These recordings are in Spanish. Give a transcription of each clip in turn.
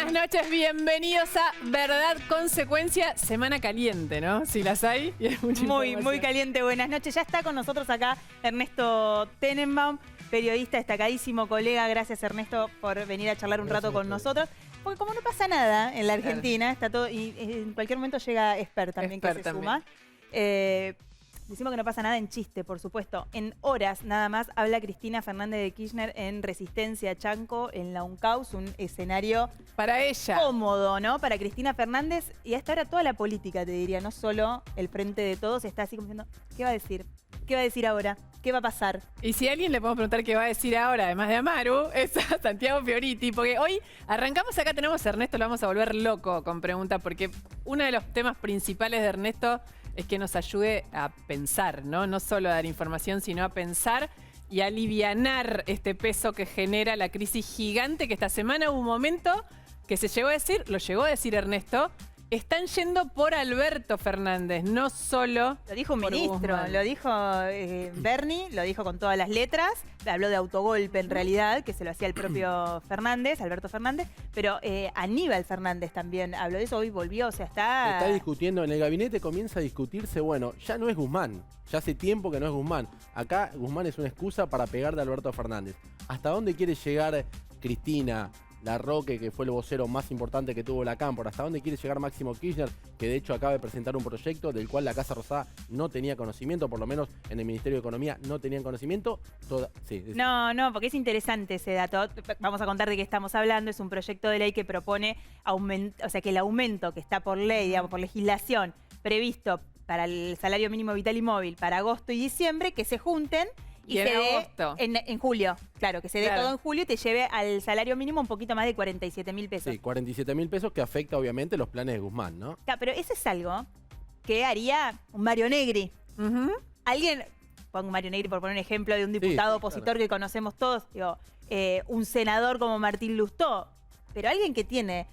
Buenas noches, bienvenidos a Verdad Consecuencia, semana caliente, ¿no? Si las hay. Y hay mucha muy caliente, buenas noches. Ya está con nosotros acá Ernesto Tenenbaum, periodista destacadísimo, colega. Gracias, Ernesto, por venir a charlar un rato con nosotros. Porque como no pasa nada en la Argentina, está todo, y en cualquier momento llega Esper también, que se suma. Decimos que no pasa nada en chiste, por supuesto. En horas nada más habla Cristina Fernández de Kirchner en Resistencia Chanco, en la UNCAUS, un escenario para ella cómodo, ¿no? Para Cristina Fernández, y hasta ahora toda la política, te diría, no solo el Frente de Todos, está así como diciendo, ¿qué va a decir? ¿Qué va a decir ahora? ¿Qué va a pasar? Y si a alguien le podemos preguntar qué va a decir ahora, además de Amaru, es a Santiago Fioriti, porque hoy arrancamos acá, tenemos a Ernesto, lo vamos a volver loco con preguntas, porque uno de los temas principales de Ernesto es que nos ayude a pensar, ¿no? No solo a dar información, sino a pensar y a alivianar este peso que genera la crisis gigante que esta semana hubo un momento que se llegó a decir, lo llegó a decir Ernesto, están yendo por Alberto Fernández, no solo lo dijo un por ministro, Guzmán. Lo dijo Bernie, lo dijo con todas las letras, habló de autogolpe en realidad, que se lo hacía el propio Fernández, Alberto Fernández, pero Aníbal Fernández también habló de eso, hoy volvió, o sea, está discutiendo, en el gabinete comienza a discutirse, bueno, ya no es Guzmán, ya hace tiempo que no es Guzmán. Acá Guzmán es una excusa para pegarle a Alberto Fernández. ¿Hasta dónde quiere llegar Cristina Larroque, que fue el vocero más importante que tuvo la Cámpora? ¿Hasta dónde quiere llegar Máximo Kirchner, que de hecho acaba de presentar un proyecto del cual la Casa Rosada no tenía conocimiento, por lo menos en el Ministerio de Economía no tenían conocimiento? No, porque es interesante ese dato. Vamos a contar de qué estamos hablando. Es un proyecto de ley que propone que el aumento que está por ley, digamos, por legislación previsto para el salario mínimo vital y móvil para agosto y diciembre, que se junten y en se agosto. En julio, claro, que se dé todo en julio y te lleve al salario mínimo un poquito más de 47.000 pesos. Sí, 47.000 pesos, que afecta obviamente los planes de Guzmán, ¿no? Claro, pero eso es algo que haría un Mario Negri. Alguien, pongo Mario Negri por poner un ejemplo de un diputado opositor que conocemos todos, digo, un senador como Martín Lustó. Pero alguien que tiene,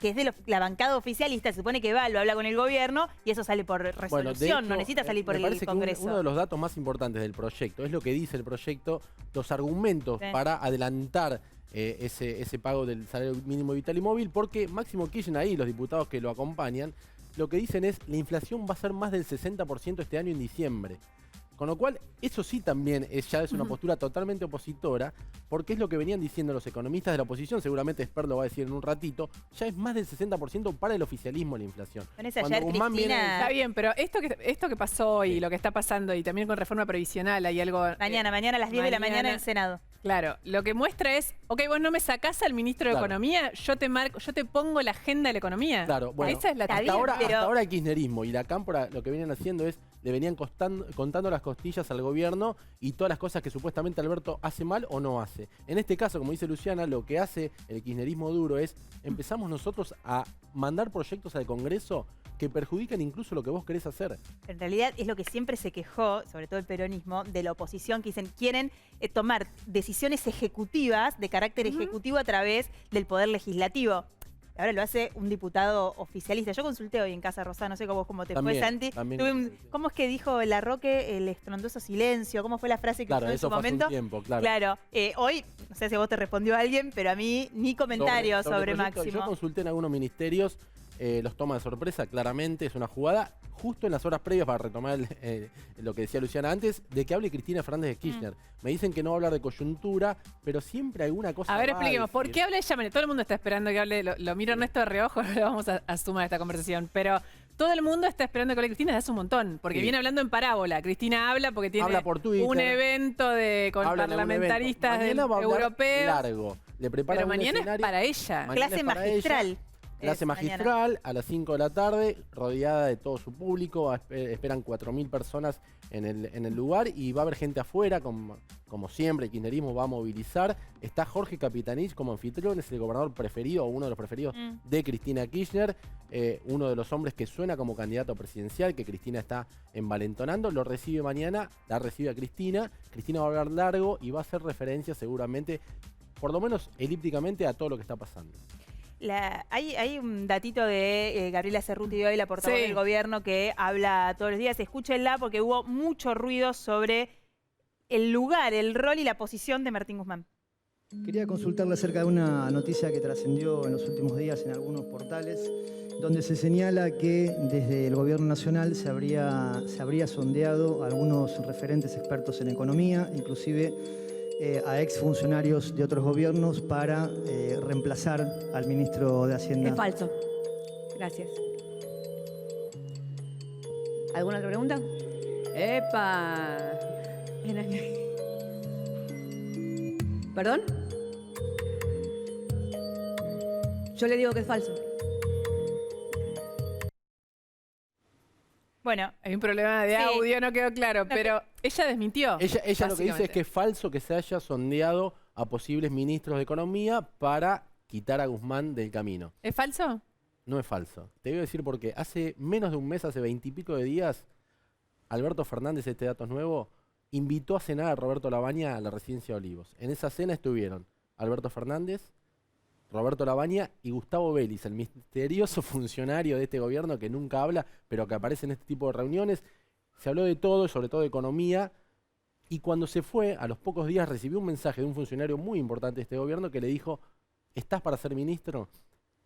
que es de la bancada oficialista, se supone que va, lo habla con el gobierno y eso sale por resolución, bueno, hecho, no necesita salir por el Congreso. Uno de los datos más importantes del proyecto es lo que dice el proyecto, los argumentos para adelantar ese pago del salario mínimo vital y móvil, porque Máximo Kirchner ahí, los diputados que lo acompañan, lo que dicen es la inflación va a ser más del 60% este año en diciembre. Con lo cual, eso sí también ya es una postura totalmente opositora, porque es lo que venían diciendo los economistas de la oposición, seguramente Esper lo va a decir en un ratito, ya es más del 60% para el oficialismo la inflación. Ayer, Cristina... Está bien, pero esto que pasó hoy, lo que está pasando, y también con reforma previsional, hay algo... Mañana a las 10 de la mañana en el Senado. Claro, lo que muestra es, ok, vos no me sacás al ministro de Economía, yo te pongo la agenda de la economía. Claro, bueno, esa es la hasta ahora el kirchnerismo y la Cámpora lo que vienen haciendo es, le venían contando las costillas al gobierno y todas las cosas que supuestamente Alberto hace mal o no hace. En este caso, como dice Luciana, lo que hace el kirchnerismo duro es, empezamos nosotros a mandar proyectos al Congreso que perjudican incluso lo que vos querés hacer. En realidad es lo que siempre se quejó, sobre todo el peronismo, de la oposición, que dicen quieren tomar decisiones ejecutivas, de carácter ejecutivo a través del poder legislativo. Ahora lo hace un diputado oficialista. Yo consulté hoy en Casa Rosada, no sé cómo te fue, Santi. ¿Cómo es que dijo Larroque el estrondoso silencio? ¿Cómo fue la frase que usó en su momento? Hace un tiempo, claro. Hoy, no sé si a vos te respondió alguien, pero a mí ni comentario sobre Máximo. Yo consulté en algunos ministerios, los toma de sorpresa, claramente, es una jugada justo en las horas previas, para retomar lo que decía Luciana antes, de que hable Cristina Fernández de Kirchner. Me dicen que no va a hablar de coyuntura, pero siempre alguna cosa. A ver, expliquemos, ¿por qué habla ella? Todo el mundo está esperando que hable, lo miro Ernesto de reojo, lo vamos a sumar a esta conversación, pero todo el mundo está esperando que hable Cristina desde hace un montón, porque viene hablando en parábola. Cristina habla porque tiene un evento con parlamentaristas europeos. Largo. Le preparan pero mañana es para ella. Clase magistral. Clase magistral a las 5 de la tarde, rodeada de todo su público. Esperan 4.000 personas en el lugar y va a haber gente afuera, como siempre, el kirchnerismo va a movilizar. Está Jorge Capitanich como anfitrión, es el gobernador preferido, o uno de los preferidos de Cristina Kirchner, uno de los hombres que suena como candidato presidencial, que Cristina está envalentonando. Lo recibe mañana, la recibe a Cristina. Cristina va a hablar largo y va a hacer referencia seguramente, por lo menos elípticamente, a todo lo que está pasando. Hay un datito de Gabriela Cerruti de hoy, la portavoz del gobierno, que habla todos los días. Escúchenla porque hubo mucho ruido sobre el lugar, el rol y la posición de Martín Guzmán. Quería consultarle acerca de una noticia que trascendió en los últimos días en algunos portales, donde se señala que desde el Gobierno Nacional se habría sondeado a algunos referentes expertos en economía, inclusive a exfuncionarios de otros gobiernos para reemplazar al ministro de Hacienda. Es falso. Gracias. ¿Alguna otra pregunta? ¡Epa! ¿Perdón? Yo le digo que es falso. Bueno, Hay un problema de Sí. audio, no quedó claro, pero ella desmintió. Ella lo que dice es que es básicamente. falso que se haya sondeado a posibles ministros de Economía para quitar a Guzmán del camino. ¿Es falso? No es falso. Te voy a decir por qué. Hace menos de un mes, hace 20 y pico de días, Alberto Fernández, este dato es nuevo, invitó a cenar a Roberto Labaña a la residencia de Olivos. En esa cena estuvieron Alberto Fernández, Roberto Labaña y Gustavo Vélez, el misterioso funcionario de este gobierno que nunca habla, pero que aparece en este tipo de reuniones. Se habló de todo, sobre todo de economía, y cuando se fue, a los pocos días recibió un mensaje de un funcionario muy importante de este gobierno que le dijo, ¿estás para ser ministro?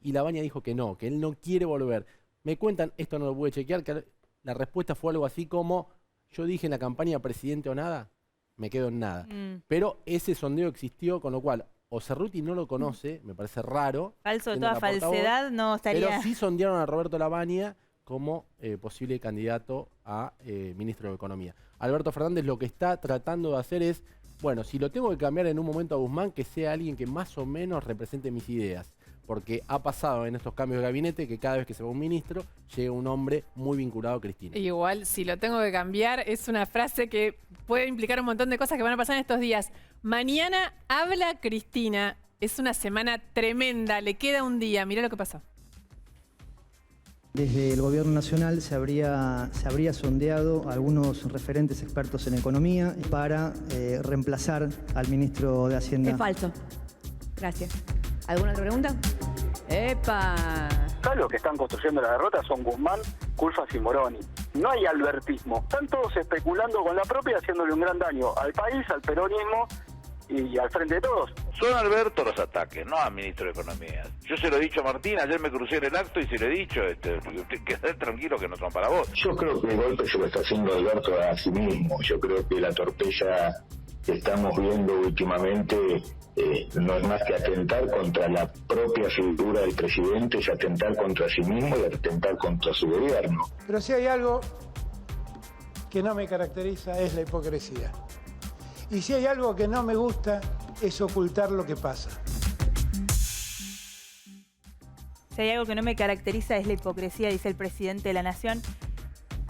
Y Labaña dijo que no, que él no quiere volver. Me cuentan, esto no lo pude chequear, que la respuesta fue algo así como, yo dije en la campaña presidente o nada, me quedo en nada. Pero ese sondeo existió, con lo cual, o Cerruti no lo conoce, me parece raro. falso de siendo toda la portavoz, falsedad no estaría... Pero sí sondearon a Roberto Labaña como posible candidato a ministro de Economía. Alberto Fernández lo que está tratando de hacer es, bueno, si lo tengo que cambiar en un momento a Guzmán, que sea alguien que más o menos represente mis ideas. Porque ha pasado en estos cambios de gabinete que cada vez que se va un ministro, llega un hombre muy vinculado a Cristina. Igual, si lo tengo que cambiar, es una frase que puede implicar un montón de cosas que van a pasar en estos días. Mañana habla Cristina. Es una semana tremenda, le queda un día. Mirá lo que pasó. Desde el Gobierno Nacional se habría sondeado a algunos referentes expertos en economía para reemplazar al ministro de Hacienda. Es falso. Gracias. ¿Alguna otra pregunta? ¡Epa! Acá los que están construyendo la derrota son Guzmán, Culfas y Moroni. No hay albertismo. Están todos especulando con la propia, haciéndole un gran daño al país, al peronismo y al frente de todos. Son Alberto los ataques, no al ministro de Economía. Yo se lo he dicho a Martín, ayer me crucé en el acto y se lo he dicho, quedad tranquilo que no son para vos. Yo creo que el golpe se lo está haciendo Alberto a sí mismo. Yo creo que la torpeza que estamos viendo últimamente no es más que atentar contra la propia figura del presidente, es atentar contra sí mismo y atentar contra su gobierno. Pero si hay algo que no me caracteriza es la hipocresía. Y si hay algo que no me gusta es ocultar lo que pasa. Si hay algo que no me caracteriza es la hipocresía, dice el presidente de la Nación.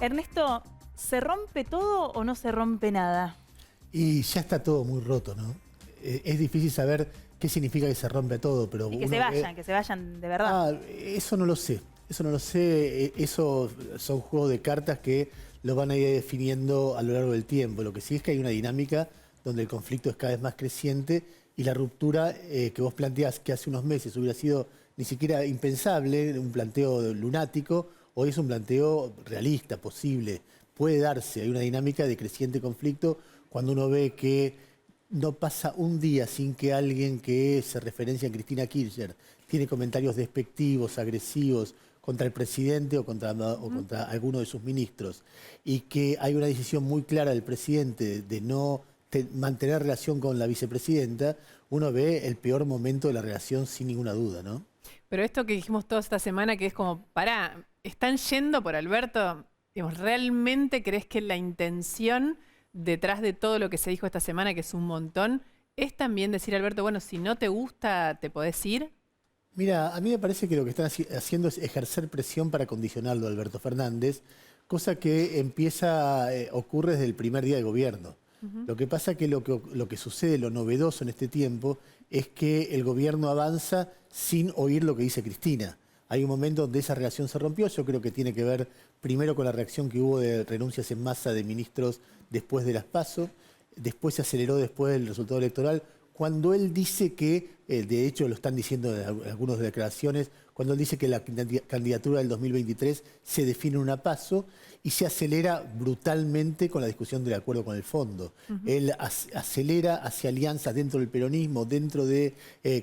Ernesto, ¿se rompe todo o no se rompe nada? Y ya está todo muy roto, ¿no? Es difícil saber qué significa que se rompe todo, pero... Y que se vayan de verdad. Eso no lo sé. Eso no lo sé. Eso son juegos de cartas que lo van a ir definiendo a lo largo del tiempo. Lo que sí es que hay una dinámica donde el conflicto es cada vez más creciente y la ruptura que vos planteás que hace unos meses hubiera sido ni siquiera impensable, un planteo lunático, hoy es un planteo realista, posible, puede darse. Hay una dinámica de creciente conflicto cuando uno ve que no pasa un día sin que alguien que se referencia a Cristina Kirchner tiene comentarios despectivos, agresivos contra el presidente o contra alguno de sus ministros, y que hay una decisión muy clara del presidente de no mantener relación con la vicepresidenta, uno ve el peor momento de la relación sin ninguna duda, ¿no? Pero esto que dijimos toda esta semana, que es como, pará, ¿están yendo por Alberto? Digamos, ¿realmente crees que la intención detrás de todo lo que se dijo esta semana, que es un montón, es también decir, Alberto, bueno, si no te gusta, ¿te podés ir? Mira, a mí me parece que lo que están haciendo es ejercer presión para condicionarlo a Alberto Fernández, cosa que ocurre desde el primer día de gobierno. Lo que pasa que lo que sucede, lo novedoso en este tiempo, es que el gobierno avanza sin oír lo que dice Cristina. Hay un momento donde esa relación se rompió, yo creo que tiene que ver primero con la reacción que hubo de renuncias en masa de ministros después de las PASO, después se aceleró después del resultado electoral, cuando él dice que, de hecho lo están diciendo en algunas declaraciones, cuando él dice que la candidatura del 2023 se define en una PASO y se acelera brutalmente con la discusión del acuerdo con el fondo. Él acelera hacia alianzas dentro del peronismo,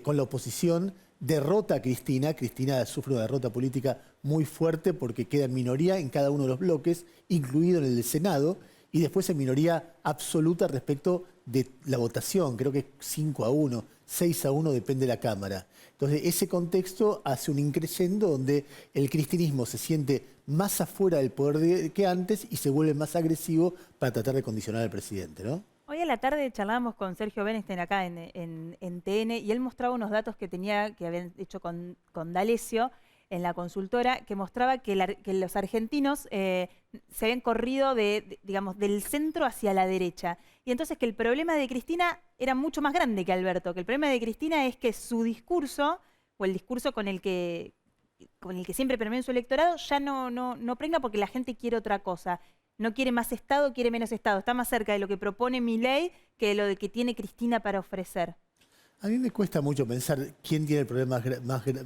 con la oposición, derrota a Cristina. Cristina sufre una derrota política muy fuerte porque queda en minoría en cada uno de los bloques, incluido en el del Senado, y después en minoría absoluta respecto de la votación. Creo que es 5-1, 6-1, depende de la Cámara. Entonces, ese contexto hace un increyendo donde el cristinismo se siente más afuera del poder que antes y se vuelve más agresivo para tratar de condicionar al presidente, ¿no? Hoy a la tarde charlábamos con Sergio Bernstein acá en TN y él mostraba unos datos que habían hecho con D'Alessio en la consultora, que mostraba que los argentinos se habían corrido digamos, del centro hacia la derecha. Y entonces que el problema de Cristina era mucho más grande que Alberto, que el problema de Cristina es que su discurso, o el discurso con el que siempre permeó en su electorado, ya no prenga porque la gente quiere otra cosa. No quiere más Estado, quiere menos Estado. Está más cerca de lo que propone Milei que de lo que tiene Cristina para ofrecer. A mí me cuesta mucho pensar quién tiene el problema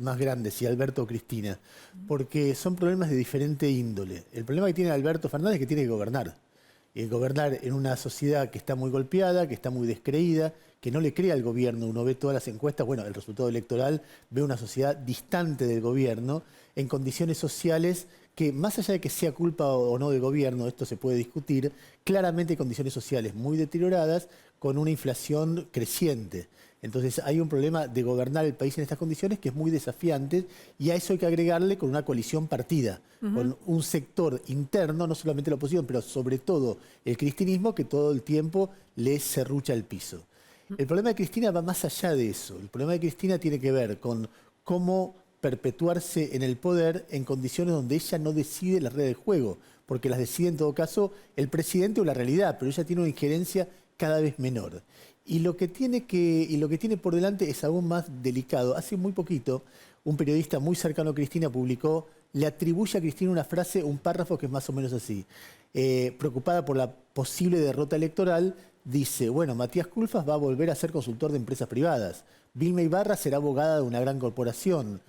más grande, si Alberto o Cristina, porque son problemas de diferente índole. El problema que tiene Alberto Fernández es que tiene que gobernar. Y gobernar en una sociedad que está muy golpeada, que está muy descreída, que no le cree al gobierno. Uno ve todas las encuestas, bueno, el resultado electoral ve una sociedad distante del gobierno, en condiciones sociales que, más allá de que sea culpa o no del gobierno, esto se puede discutir, claramente hay condiciones sociales muy deterioradas con una inflación creciente. Entonces hay un problema de gobernar el país en estas condiciones que es muy desafiante y a eso hay que agregarle con una coalición partida, con un sector interno, no solamente la oposición, pero sobre todo el cristinismo que todo el tiempo le serrucha el piso. El problema de Cristina va más allá de eso. El problema de Cristina tiene que ver con cómo perpetuarse en el poder en condiciones donde ella no decide las reglas del juego, porque las decide en todo caso el presidente o la realidad, pero ella tiene una injerencia cada vez menor. Y lo que tiene por delante es aún más delicado. Hace muy poquito, un periodista muy cercano a Cristina le atribuye a Cristina una frase, un párrafo que es más o menos así. Preocupada por la posible derrota electoral, dice, bueno, Matías Culfas va a volver a ser consultor de empresas privadas. Vilma Ibarra será abogada de una gran corporación.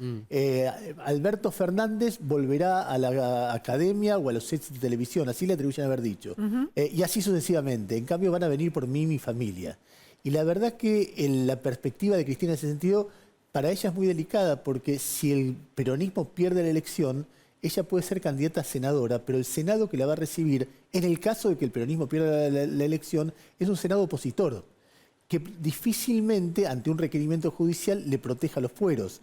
Alberto Fernández volverá a la academia o a los sets de televisión. Así le atribuyen haber dicho. Y así sucesivamente. En cambio, van a venir por mí y mi familia. Y la verdad que la perspectiva de Cristina en ese sentido, para ella es muy delicada, porque si el peronismo pierde la elección, ella puede ser candidata a senadora, pero el Senado que la va a recibir, en el caso de que el peronismo pierda la elección, es un Senado opositor, que difícilmente, ante un requerimiento judicial, le proteja los fueros.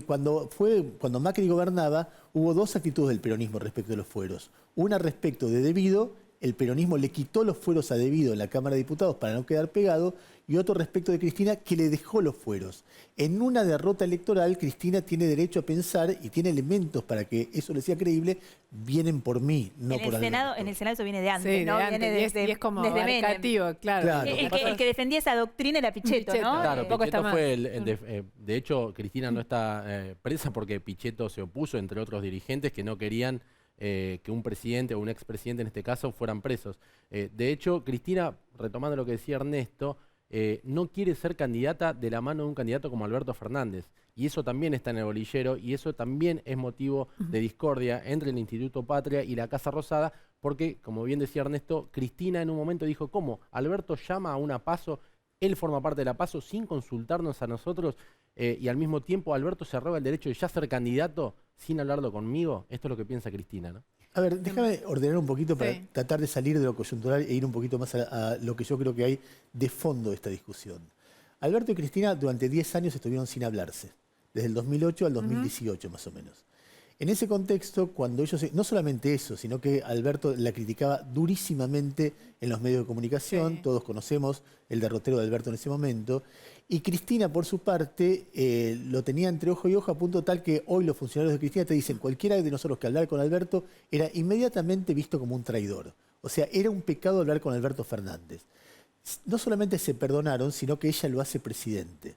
Cuando Macri gobernaba, hubo dos actitudes del peronismo respecto de los fueros. Una respecto de Devido, el peronismo le quitó los fueros a Devido en la Cámara de Diputados para no quedar pegado, y otro respecto de Cristina, que le dejó los fueros. En una derrota electoral, Cristina tiene derecho a pensar y tiene elementos para que eso le sea creíble, vienen por mí, no por Alberto. En el Senado eso viene de antes, sí, ¿no? De antes, viene y es como desde abarcativo, claro. El que defendía esa doctrina era Pichetto, ¿no? Claro, Poco Pichetto está fue más. de hecho, Cristina no está presa porque Pichetto se opuso, entre otros dirigentes que no querían que un presidente o un expresidente en este caso fueran presos. De hecho, Cristina, retomando lo que decía Ernesto, no quiere ser candidata de la mano de un candidato como Alberto Fernández. Y eso también está en el bolillero y eso también es motivo de discordia entre el Instituto Patria y la Casa Rosada, porque, como bien decía Ernesto, Cristina en un momento dijo, ¿cómo? Alberto llama a una PASO, él forma parte de la PASO sin consultarnos a nosotros y al mismo tiempo Alberto se arroga el derecho de ya ser candidato sin hablarlo conmigo. Esto es lo que piensa Cristina, ¿no? A ver, déjame ordenar un poquito para tratar de salir de lo coyuntural e ir un poquito más a lo que yo creo que hay de fondo de esta discusión. Alberto y Cristina durante 10 años estuvieron sin hablarse, desde el 2008 al 2018 más o menos. En ese contexto, cuando ellos, no solamente eso, sino que Alberto la criticaba durísimamente en los medios de comunicación, todos conocemos el derrotero de Alberto en ese momento, y Cristina, por su parte, lo tenía entre ojo y ojo a punto tal que hoy los funcionarios de Cristina te dicen cualquiera de nosotros que hablar con Alberto era inmediatamente visto como un traidor. O sea, era un pecado hablar con Alberto Fernández. No solamente se perdonaron, sino que ella lo hace presidente.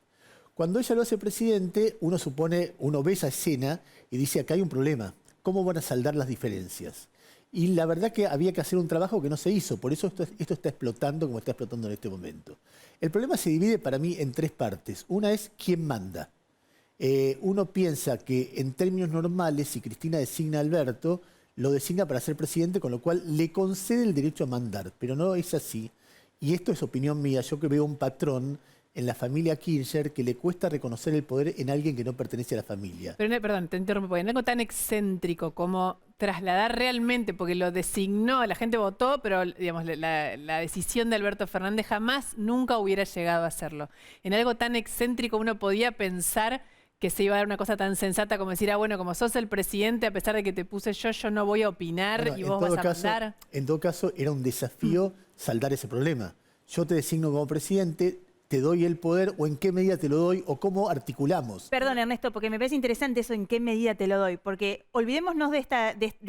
Cuando ella lo hace presidente, uno ve esa escena y dice, acá hay un problema. ¿Cómo van a saldar las diferencias? Y la verdad que había que hacer un trabajo que no se hizo. Por eso esto está explotando como está explotando en este momento. El problema se divide para mí en 3 partes. Una es quién manda. Uno piensa que en términos normales, si Cristina designa a Alberto, lo designa para ser presidente, con lo cual le concede el derecho a mandar. Pero no es así. Y esto es opinión mía. Yo que veo un patrón en la familia Kirchner que le cuesta reconocer el poder en alguien que no pertenece a la familia. Pero, perdón, te interrumpo, porque en algo tan excéntrico como trasladar realmente, porque lo designó, la gente votó, pero digamos, la decisión de Alberto Fernández jamás, nunca hubiera llegado a hacerlo. En algo tan excéntrico uno podía pensar que se iba a dar una cosa tan sensata como decir, bueno, como sos el presidente, a pesar de que te puse yo no voy a opinar, bueno, y vos vas a mandar. En todo caso, era un desafío saldar ese problema. Yo te designo como presidente, te doy el poder, o en qué medida te lo doy, o cómo articulamos. Perdón, Ernesto, porque me parece interesante eso, en qué medida te lo doy, porque olvidémonos de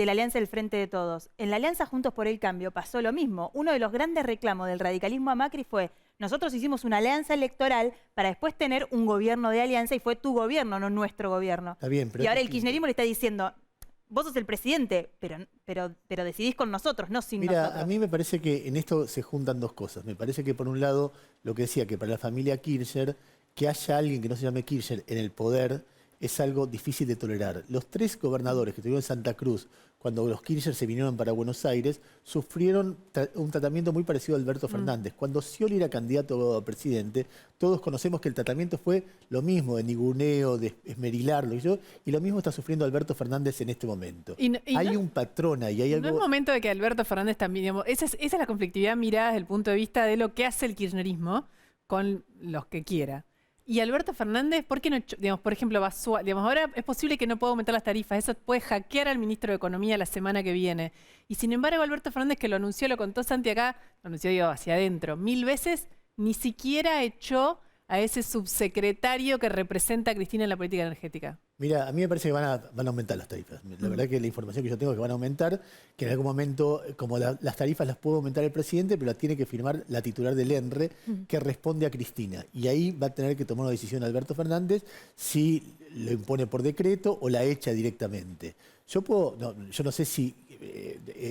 la Alianza del Frente de Todos. En la Alianza Juntos por el Cambio pasó lo mismo. Uno de los grandes reclamos del radicalismo a Macri fue: nosotros hicimos una alianza electoral para después tener un gobierno de alianza, y fue tu gobierno, no nuestro gobierno. Está bien, pero y ahora el kirchnerismo le está diciendo: vos sos el presidente, pero decidís con nosotros, no sin nosotros. Mira, a mí me parece que en esto se juntan 2 cosas. Me parece que por un lado, lo que decía, que para la familia Kirchner, que haya alguien que no se llame Kirchner en el poder es algo difícil de tolerar. Los 3 gobernadores que tuvieron en Santa Cruz, cuando los Kirchner se vinieron para Buenos Aires, sufrieron un tratamiento muy parecido a Alberto Fernández. Cuando Scioli era candidato a presidente, todos conocemos que el tratamiento fue lo mismo, de ninguneo, de esmerilarlo, y lo mismo está sufriendo Alberto Fernández en este momento. Hay un patrón ahí, hay algo... No es momento de que Alberto Fernández también, digamos, esa es la conflictividad mirada desde el punto de vista de lo que hace el kirchnerismo con los que quiera. Y Alberto Fernández, ¿por qué no, digamos, por ejemplo, ahora es posible que no pueda aumentar las tarifas, eso puede hackear al ministro de Economía la semana que viene. Y sin embargo, Alberto Fernández, que lo anunció, lo contó Santi acá, lo anunció hacia adentro, 1000 veces, ni siquiera echó a ese subsecretario que representa a Cristina en la política energética. Mira, a mí me parece que van a aumentar las tarifas. La verdad que la información que yo tengo es que van a aumentar, que en algún momento, como las tarifas las puede aumentar el presidente, pero las tiene que firmar la titular del ENRE, que responde a Cristina. Y ahí va a tener que tomar una decisión Alberto Fernández si lo impone por decreto o la echa directamente. Yo no sé si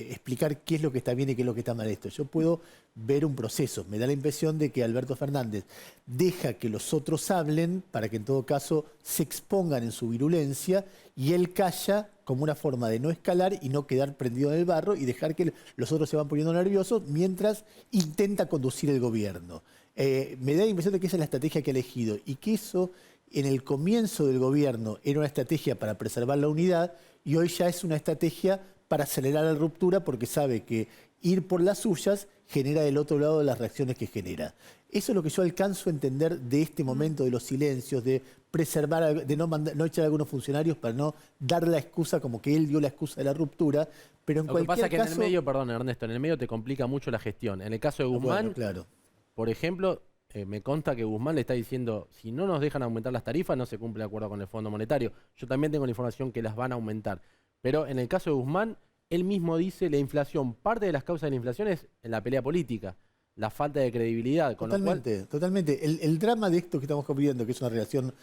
explicar qué es lo que está bien y qué es lo que está mal esto. Yo puedo ver un proceso. Me da la impresión de que Alberto Fernández deja que los otros hablen para que en todo caso se expongan en su virulencia, y él calla como una forma de no escalar y no quedar prendido en el barro y dejar que los otros se van poniendo nerviosos mientras intenta conducir el gobierno. Me da la impresión de que esa es la estrategia que ha elegido, y que eso en el comienzo del gobierno era una estrategia para preservar la unidad, y hoy ya es una estrategia para acelerar la ruptura, porque sabe que ir por las suyas genera del otro lado las reacciones que genera. Eso es lo que yo alcanzo a entender de este momento de los silencios, de preservar, de no echar a algunos funcionarios para no dar la excusa como que él dio la excusa de la ruptura. Pero en cualquier caso... Lo que pasa es que en el medio, perdón Ernesto, en el medio te complica mucho la gestión. En el caso de Guzmán, claro. Por ejemplo, me consta que Guzmán le está diciendo, si no nos dejan aumentar las tarifas, no se cumple el acuerdo con el Fondo Monetario. Yo también tengo la información que las van a aumentar. Pero en el caso de Guzmán, él mismo dice, la inflación, parte de las causas de la inflación es en la pelea política, la falta de credibilidad. Totalmente. El drama de esto que estamos viviendo, que es una relación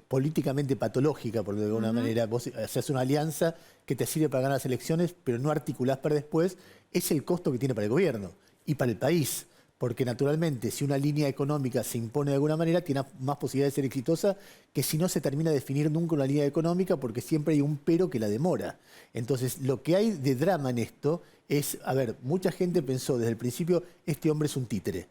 políticamente patológica, por de alguna manera, vos haces una alianza que te sirve para ganar las elecciones, pero no articulás para después, es el costo que tiene para el gobierno y para el país. Porque naturalmente, si una línea económica se impone de alguna manera, tiene más posibilidades de ser exitosa que si no se termina de definir nunca una línea económica, porque siempre hay un pero que la demora. Entonces, lo que hay de drama en esto es, mucha gente pensó desde el principio, este hombre es un títere.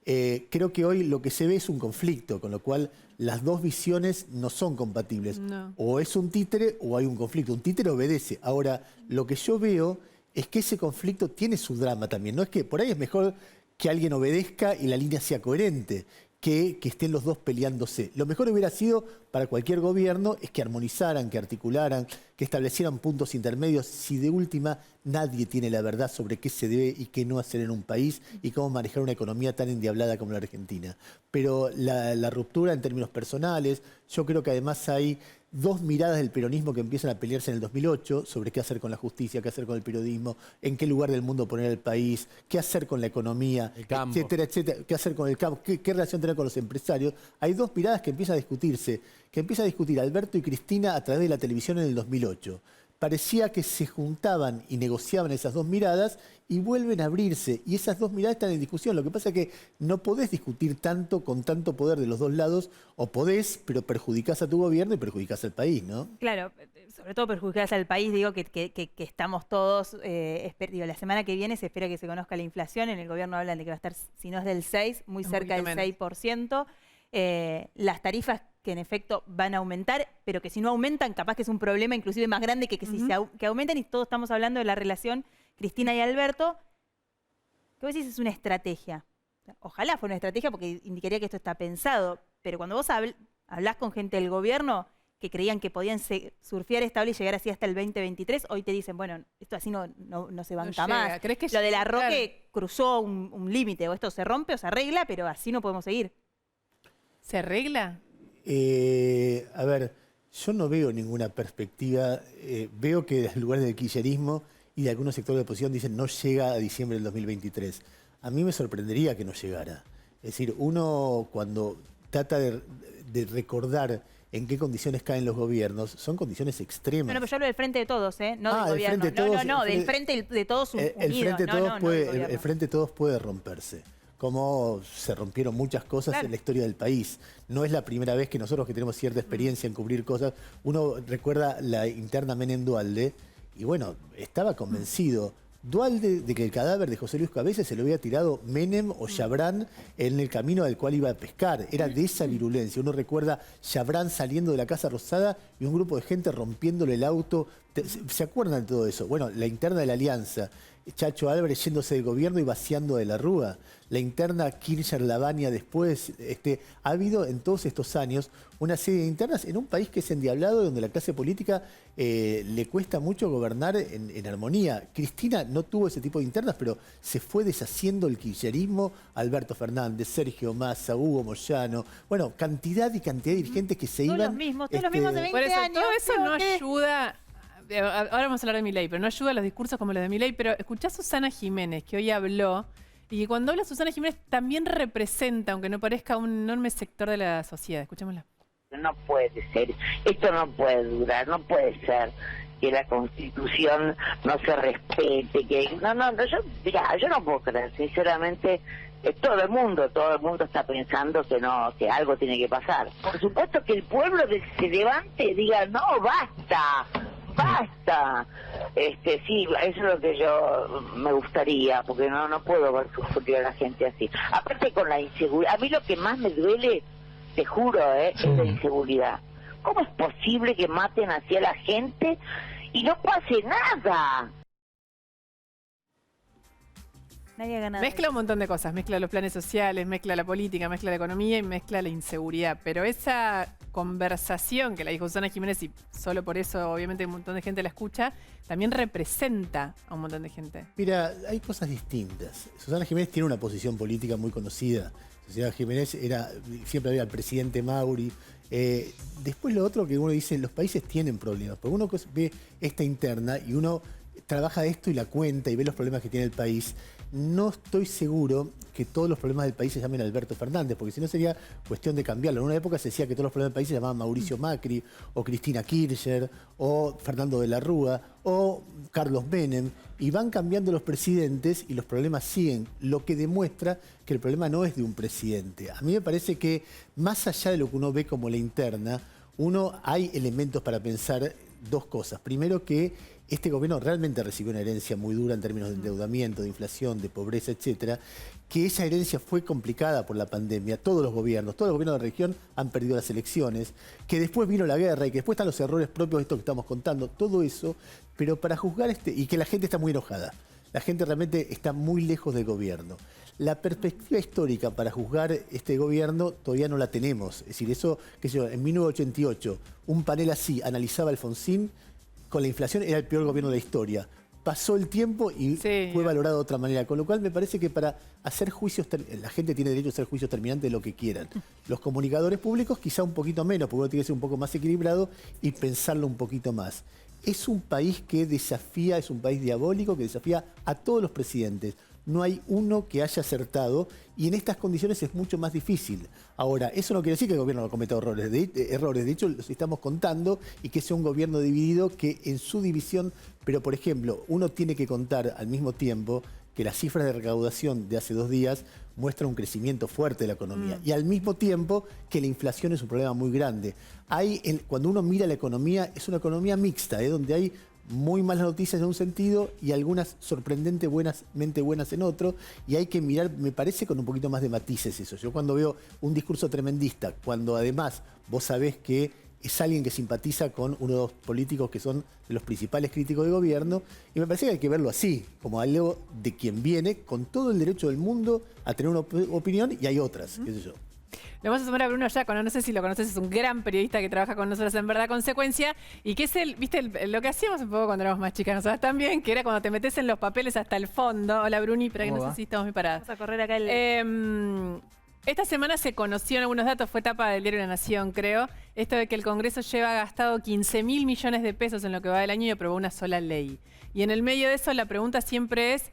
Creo que hoy lo que se ve es un conflicto, con lo cual las dos visiones no son compatibles. No. O es un títere o hay un conflicto. Un títere obedece. Ahora, lo que yo veo es que ese conflicto tiene su drama también. No es que por ahí es mejor que alguien obedezca y la línea sea coherente, que estén los dos peleándose. Lo mejor hubiera sido para cualquier gobierno es que armonizaran, que articularan, que establecieran puntos intermedios, si de última nadie tiene la verdad sobre qué se debe y qué no hacer en un país y cómo manejar una economía tan endiablada como la Argentina. Pero la ruptura en términos personales, yo creo que además hay dos miradas del peronismo que empiezan a pelearse en el 2008 sobre qué hacer con la justicia, qué hacer con el periodismo, en qué lugar del mundo poner el país, qué hacer con la economía, etcétera, etcétera, qué hacer con el campo, qué relación tener con los empresarios. Hay dos miradas que empiezan a discutirse, que empieza a discutir Alberto y Cristina a través de la televisión en el 2008. parecía que se juntaban y negociaban esas dos miradas y vuelven a abrirse. Y esas dos miradas están en discusión. Lo que pasa es que no podés discutir tanto con tanto poder de los dos lados, o podés, pero perjudicás a tu gobierno y perjudicás al país, ¿no? Claro, sobre todo perjudicás al país, digo que estamos todos, digo, la semana que viene se espera que se conozca la inflación, en el gobierno hablan de que va a estar, si no es del 6, muy cerca del 6%. Las tarifas que en efecto van a aumentar, pero que si no aumentan, capaz que es un problema inclusive más grande que si que aumenten, y todos estamos hablando de la relación Cristina y Alberto. ¿Qué vos decís? Es una estrategia. Ojalá fuera una estrategia porque indicaría que esto está pensado, pero cuando vos hablás con gente del gobierno que creían que podían surfear esta ola y llegar así hasta el 2023, hoy te dicen, bueno, esto así no se banca más. ¿Crees que lo de la claro, Roque cruzó un límite, o esto se rompe o se arregla, pero así no podemos seguir. ¿Se arregla? A ver, yo no veo ninguna perspectiva. Veo que desde lugares del kirchnerismo y de algunos sectores de oposición dicen no llega a diciembre del 2023. A mí me sorprendería que no llegara. Es decir, uno cuando trata de recordar en qué condiciones caen los gobiernos, son condiciones extremas. No, pero yo hablo del frente de todos, ¿no? Del del gobierno. frente de todos, del frente de todos unidos. El frente de todos puede romperse. Como se rompieron muchas cosas en la historia del país. No es la primera vez que nosotros, que tenemos cierta experiencia en cubrir cosas, uno recuerda la interna Menem-Duhalde, y bueno, estaba convencido Duhalde de que el cadáver de José Luis Cabezas se lo había tirado Menem o Chabrán en el camino al cual iba a pescar. Era de esa virulencia. Uno recuerda Chabrán saliendo de la Casa Rosada y un grupo de gente rompiéndole el auto. ¿Se acuerdan de todo eso? Bueno, la interna de la Alianza, Chacho Álvarez yéndose del gobierno y vaciando de la Rúa. La interna Kirchner-Lavagna después. Ha habido en todos estos años una serie de internas en un país que es endiablado, donde la clase política le cuesta mucho gobernar en armonía. Cristina no tuvo ese tipo de internas, pero se fue deshaciendo el kirchnerismo. Alberto Fernández, Sergio Massa, Hugo Moyano. Bueno, cantidad y cantidad de dirigentes que se iban. Todos los mismos de 20 Por eso, años. todo eso no ayuda. Ahora vamos a hablar de Milei, pero no ayuda a los discursos como los de Milei. Pero escuchá a Susana Jiménez, que hoy habló, y que cuando habla Susana Jiménez también representa, aunque no parezca, un enorme sector de la sociedad. Escuchémosla. No puede ser, esto no puede durar, no puede ser que la Constitución no se respete, que yo no puedo creer, sinceramente. Todo el mundo está pensando que algo tiene que pasar. Por supuesto que el pueblo se levante y diga, no, basta. Sí, eso es lo que yo me gustaría, porque no puedo ver sufrir a la gente así. Aparte con la inseguridad, a mí lo que más me duele, te juro, es la inseguridad. ¿Cómo es posible que maten así a la gente y no pase nada? Nadie ha ganado. Mezcla un montón de cosas, mezcla los planes sociales, mezcla la política, mezcla la economía y mezcla la inseguridad. Pero esa conversación que la dijo Susana Jiménez, y solo por eso obviamente un montón de gente la escucha, también representa a un montón de gente. Mira, hay cosas distintas. Susana Jiménez tiene una posición política muy conocida. Susana Jiménez siempre había el presidente Mauri. Después lo otro que uno dice, los países tienen problemas, porque uno ve esta interna y uno trabaja esto y la cuenta y ve los problemas que tiene el país. No estoy seguro que todos los problemas del país se llamen Alberto Fernández, porque si no sería cuestión de cambiarlo. En una época se decía que todos los problemas del país se llamaban Mauricio Macri, o Cristina Kirchner, o Fernando de la Rúa, o Carlos Menem, y van cambiando los presidentes y los problemas siguen, lo que demuestra que el problema no es de un presidente. A mí me parece que más allá de lo que uno ve como la interna, hay elementos para pensar dos cosas. Primero, que este gobierno realmente recibió una herencia muy dura en términos de endeudamiento, de inflación, de pobreza, etcétera, que esa herencia fue complicada por la pandemia. Todos los gobiernos de la región han perdido las elecciones, que después vino la guerra y que después están los errores propios de esto que estamos contando, todo eso, pero para juzgar y que la gente está muy enojada. La gente realmente está muy lejos del gobierno. La perspectiva histórica para juzgar este gobierno todavía no la tenemos. Es decir, eso, en 1988, un panel así analizaba a Alfonsín, con la inflación era el peor gobierno de la historia. Pasó el tiempo y fue valorado de otra manera. Con lo cual me parece que para hacer juicios, la gente tiene derecho a hacer juicios terminantes de lo que quieran. Los comunicadores públicos quizá un poquito menos, porque uno tiene que ser un poco más equilibrado y pensarlo un poquito más. Es un país que desafía, es un país diabólico que desafía a todos los presidentes. no hay uno que haya acertado y en estas condiciones es mucho más difícil. Ahora, eso no quiere decir que el gobierno no cometa errores. De hecho, los estamos contando y que sea un gobierno dividido que en su división, pero por ejemplo, uno tiene que contar al mismo tiempo que las cifras de recaudación de hace 2 días muestran un crecimiento fuerte de la economía y al mismo tiempo que la inflación es un problema muy grande. Cuando uno mira la economía, es una economía mixta, donde hay muy malas noticias en un sentido y algunas sorprendentemente buenas en otro, y hay que mirar, me parece, con un poquito más de matices eso. Yo cuando veo un discurso tremendista, cuando además vos sabés que es alguien que simpatiza con uno de los políticos que son de los principales críticos del gobierno, y me parece que hay que verlo así, como algo de quien viene con todo el derecho del mundo a tener una opinión, y hay otras, qué sé yo. Lo vamos a sumar a Bruno Giacono, no sé si lo conoces, es un gran periodista que trabaja con nosotros en Verdad Consecuencia, y que es lo que hacíamos un poco cuando éramos más chicas nosotras también, que era cuando te metes en los papeles hasta el fondo. Hola Bruni, pero que no sé si estamos muy paradas. Vamos a correr acá esta semana se conocieron algunos datos, fue tapa del diario La Nación, creo, esto de que el Congreso lleva gastado 15.000 millones de pesos en lo que va del año y aprobó una sola ley. Y en el medio de eso la pregunta siempre es,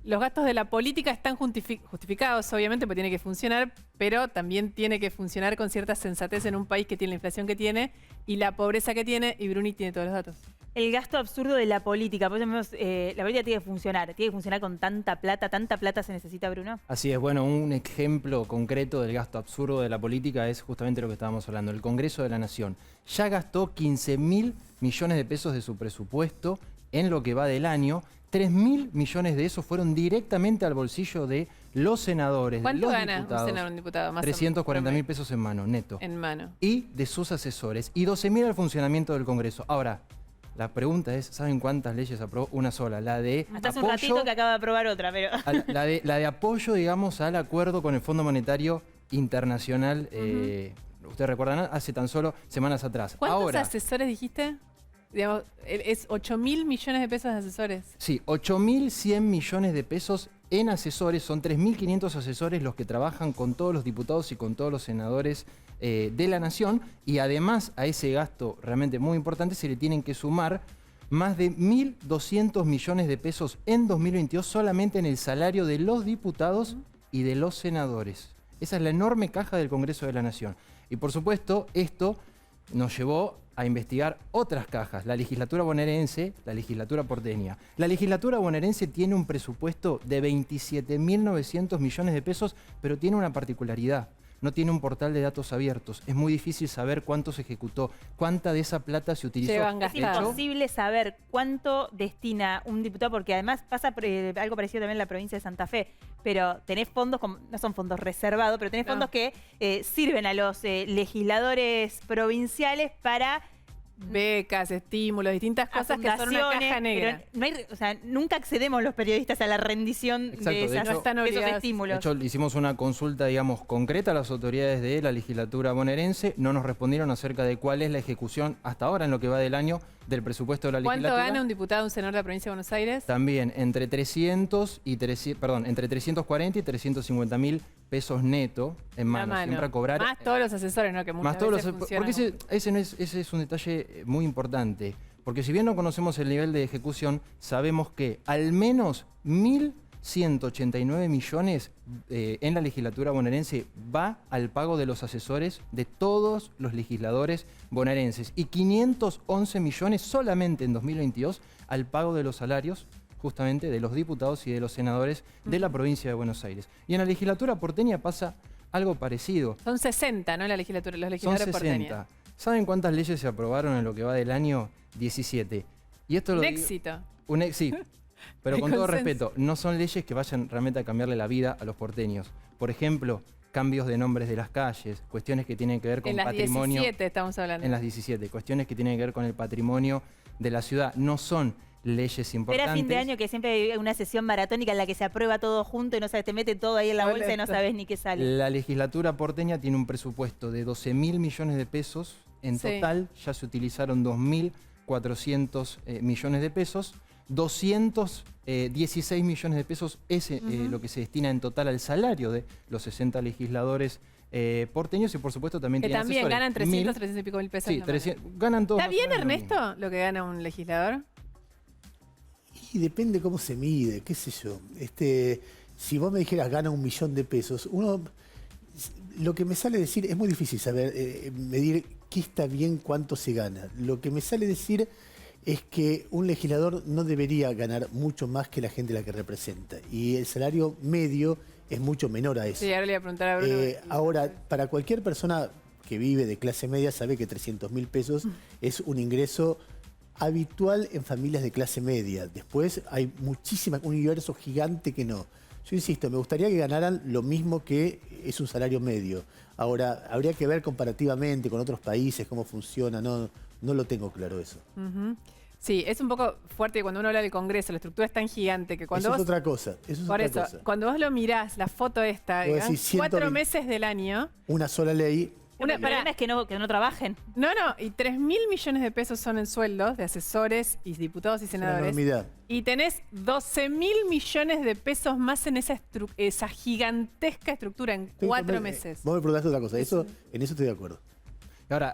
los gastos de la política están justificados, obviamente, porque tiene que funcionar, pero también tiene que funcionar con cierta sensatez en un país que tiene la inflación que tiene y la pobreza que tiene, y Bruni tiene todos los datos. El gasto absurdo de la política. Por ejemplo, la política tiene que funcionar con tanta plata se necesita, Bruno. Así es, bueno, un ejemplo concreto del gasto absurdo de la política es justamente lo que estábamos hablando. El Congreso de la Nación ya gastó 15.000 millones de pesos de su presupuesto en lo que va del año. 3.000 millones de esos fueron directamente al bolsillo de los senadores, ¿Cuánto de los gana diputados. un senador, un diputado? Más 340.000 pesos en mano, neto. En mano. Y de sus asesores. Y 12.000 al funcionamiento del Congreso. Ahora, la pregunta es, ¿saben cuántas leyes aprobó? Una sola, la de Hasta hace un apoyo, ratito que acaba de aprobar otra, pero... la de apoyo, digamos, al acuerdo con el Fondo Monetario Internacional. Ustedes recuerdan, hace tan solo semanas atrás. ¿Cuántos asesores dijiste? Digamos, es 8.000 millones de pesos de asesores. Sí, 8.100 millones de pesos en asesores. Son 3.500 asesores los que trabajan con todos los diputados y con todos los senadores de la Nación. Y además a ese gasto realmente muy importante se le tienen que sumar más de 1.200 millones de pesos en 2022 solamente en el salario de los diputados y de los senadores. Esa es la enorme caja del Congreso de la Nación. Y por supuesto, esto nos llevó a investigar otras cajas, la legislatura bonaerense, la legislatura porteña. La legislatura bonaerense tiene un presupuesto de 27.900 millones de pesos, pero tiene una particularidad. No tiene un portal de datos abiertos. Es muy difícil saber cuánto se ejecutó, cuánta de esa plata se utilizó. Es imposible saber cuánto destina un diputado, porque además pasa algo parecido también en la provincia de Santa Fe. Pero tenés fondos, no son fondos reservados, pero tenés fondos que sirven a los legisladores provinciales para... becas, estímulos, distintas cosas que son una caja negra. Pero no hay, o sea, nunca accedemos los periodistas a la rendición de esos estímulos. De hecho, hicimos una consulta, digamos, concreta a las autoridades de la legislatura bonaerense. No nos respondieron acerca de cuál es la ejecución hasta ahora en lo que va del año del presupuesto de la legislatura. ¿Cuánto gana un diputado, un senador de la provincia de Buenos Aires? También entre 340 y 350.000 pesos neto en mano. Siempre a cobrar. Más todos los asesores, ¿no? Que muchas más todos veces porque ese es un detalle muy importante. Porque si bien no conocemos el nivel de ejecución, sabemos que al menos 1.189 millones en la legislatura bonaerense va al pago de los asesores de todos los legisladores bonaerenses. Y 511 millones solamente en 2022 al pago de los salarios justamente de los diputados y de los senadores de la provincia de Buenos Aires. Y en la legislatura porteña pasa algo parecido. Son 60, ¿no? La legislatura, los legisladores porteños. ¿Saben cuántas leyes se aprobaron en lo que va del año? 17. Y esto un éxito. Sí, pero con todo respeto, no son leyes que vayan realmente a cambiarle la vida a los porteños. Por ejemplo, cambios de nombres de las calles, cuestiones que tienen que ver con patrimonio. En las 17 estamos hablando. En las 17, cuestiones que tienen que ver con el patrimonio de la ciudad. No son leyes importantes. Era fin de año que siempre hay una sesión maratónica en la que se aprueba todo junto y no sabes, te mete todo ahí en la bolsa y no sabes ni qué sale. La legislatura porteña tiene un presupuesto de 12.000 millones de pesos. En total ya se utilizaron 2.400 millones de pesos. 216 millones de pesos es lo que se destina en total al salario de los 60 legisladores porteños y por supuesto también tienen asesores. Que también ganan 300 y pico mil pesos. Sí, ganan todos. ¿Está bien, Ernesto, lo que gana un legislador? Y depende cómo se mide, qué sé yo. si vos me dijeras gana 1 millón de pesos, lo que me sale decir, es muy difícil saber, medir qué está bien, cuánto se gana. Lo que me sale decir es que un legislador no debería ganar mucho más que la gente a la que representa. Y el salario medio es mucho menor a eso. Sí, ahora le voy a preguntar a Bruno. Ahora, para cualquier persona que vive de clase media sabe que 300.000 pesos es un ingreso habitual en familias de clase media. Después hay un universo gigante que no. Yo insisto, me gustaría que ganaran lo mismo que es un salario medio. Ahora, habría que ver comparativamente con otros países cómo funciona, no lo tengo claro eso. Sí, es un poco fuerte cuando uno habla del Congreso, la estructura es tan gigante que cuando eso vos... es otra cosa. Cuando vos lo mirás, la foto esta, Vos decís 4 meses del año... Una sola ley... El problema es que no trabajen. No, y 3.000 millones de pesos son en sueldos de asesores y diputados y senadores. Y tenés 12.000 millones de pesos más en esa gigantesca estructura en 4 meses. Vos me preguntaste otra cosa, en eso estoy de acuerdo. Ahora,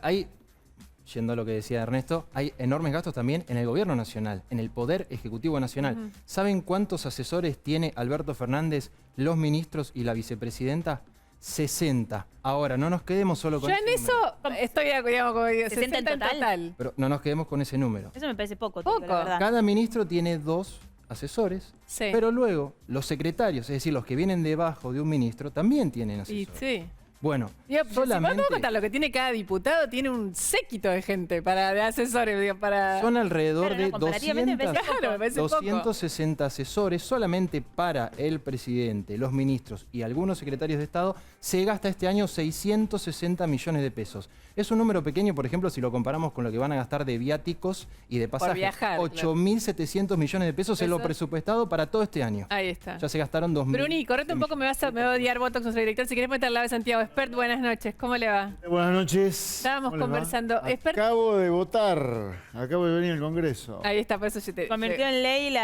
yendo a lo que decía Ernesto, hay enormes gastos también en el gobierno nacional, en el Poder Ejecutivo Nacional. ¿Saben cuántos asesores tiene Alberto Fernández, los ministros y la vicepresidenta? 60. Ahora, no nos quedemos solo con Yo en eso estoy de acuerdo con 60 en total. Pero no nos quedemos con ese número. Eso me parece poco. La verdad. Cada ministro tiene 2 asesores, pero luego los secretarios, es decir, los que vienen debajo de un ministro, también tienen asesores. Bueno, solamente... Si vos contar lo que tiene cada diputado, tiene un séquito de gente de asesores. Son alrededor de 260 asesores solamente para el presidente, los ministros y algunos secretarios de Estado. Se gasta este año 660 millones de pesos. Es un número pequeño, por ejemplo, si lo comparamos con lo que van a gastar de viáticos y de pasajes. 8.700 millones de pesos es lo presupuestado para todo este año. Ahí está. Ya se gastaron 2.000. Bruni, correte un poco, me va a odiar Botox, nuestro director. Si querés meter al lado de Santiago. Expert, buenas noches. ¿Cómo le va? Buenas noches. Estábamos conversando. Acabo de votar. Acabo de venir al Congreso. Ahí está, por eso yo te... Convirtió en ley,